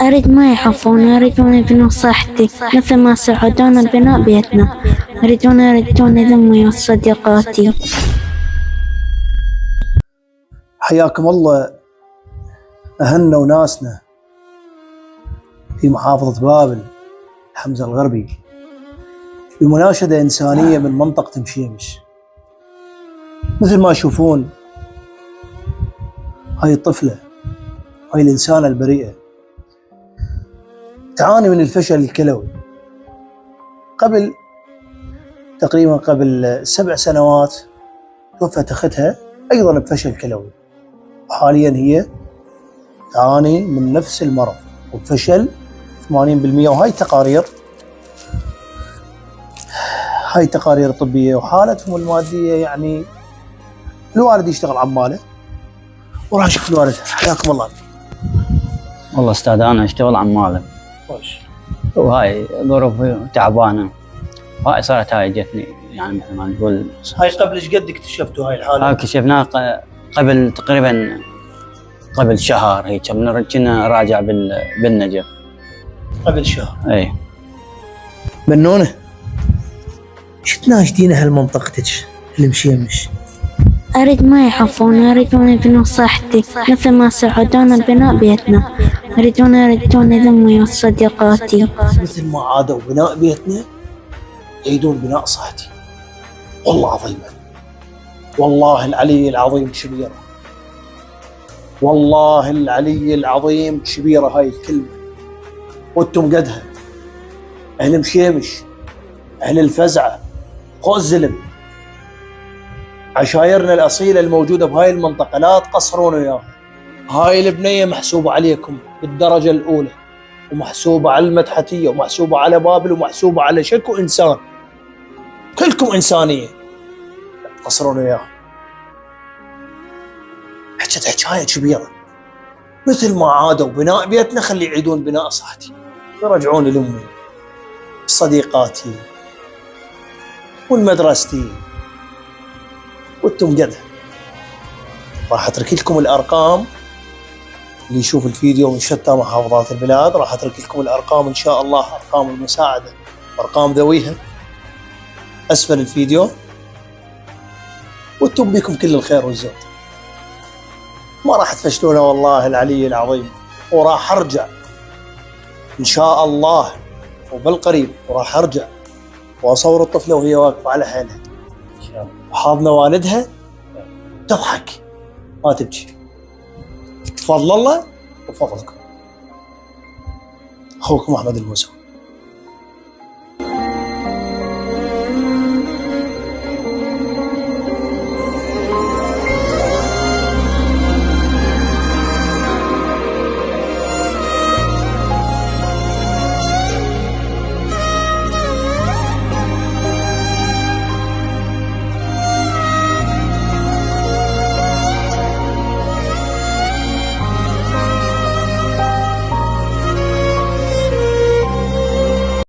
أريد ما يحفون، يريدون يبنون صحتي مثل ما ساعدونا ببناء بيتنا. يريدون ذمي وصديقاتي. حياكم الله أهلنا وناسنا في محافظة بابل حمزة الغربي بمناشدة إنسانية من منطقة مشيمش. مثل ما تشوفون هاي الطفلة، هاي الإنسانة البريئة تعاني من الفشل الكلوي. قبل 7 سنوات توفت أختها أيضا بفشل كلوي، وحاليا هي تعاني من نفس المرض وفشل 80%. وهاي تقارير طبية، وحالتهم المادية يعني الوالد يشتغل عماله. وراح نشوف الوالد. حياكم الله. والله استاذ انا اشتغل عماله خوش. وهاي ظروفي تعبانه، وهاي صارت هاي جتني يعني مثل ما نقول. هاي قبل ايش قد اكتشفتوا هاي الحالة؟ هاي اكتشفناها قبل تقريبا قبل شهر هيك، كنا راجع بالنجف قبل شهر. اي منونة شو تناشدين أهل منطقتك المشيمش؟ أريد ما يحفون، يريدون يبنون صحتي مثل ما ساعدونا ببناء بيتنا. يريدون ذمي وصديقاتي. مثل ما عادوا بناء بيتنا يعيدون بناء صحتي. والله عظيمة، والله العلي العظيم كبيرة، والله العلي العظيم كبيرة هاي الكلمة، وانتم قدها أهل مشيمش، أهل الفزعة، خوز زلم، عشايرنا الأصيلة الموجودة بهاي المنطقة، لا تقصرون وياها. هاي البنية محسوبة عليكم بالدرجة الأولى، ومحسوبة على المدحتية، ومحسوبة على بابل، ومحسوبة على شكو إنسان. كلكم إنسانية، لا تقصرون وياها. حكت حكاية كبيرة. مثل ما عادوا بناء بيتنا خلي يعيدون بناء صحتي، يرجعون لأمي، صديقاتي، والمدرستي، وانتم قدها. راح اترك لكم الارقام اللي يشوف الفيديو من شتى محافظات البلاد، راح اترك لكم الارقام ان شاء الله، ارقام المساعده وارقام ذويها اسفل الفيديو، وانتم بكم كل الخير والزود. ما راح تفشلون والله العلي العظيم. وراح ارجع ان شاء الله وبالقريب، وراح ارجع واصور الطفله وهي واقفه على حيلها ان شاء الله، وحاضنه والدها تضحك ما تبكي. تفضل الله وفضلكم. اخوكم احمد الموسوي.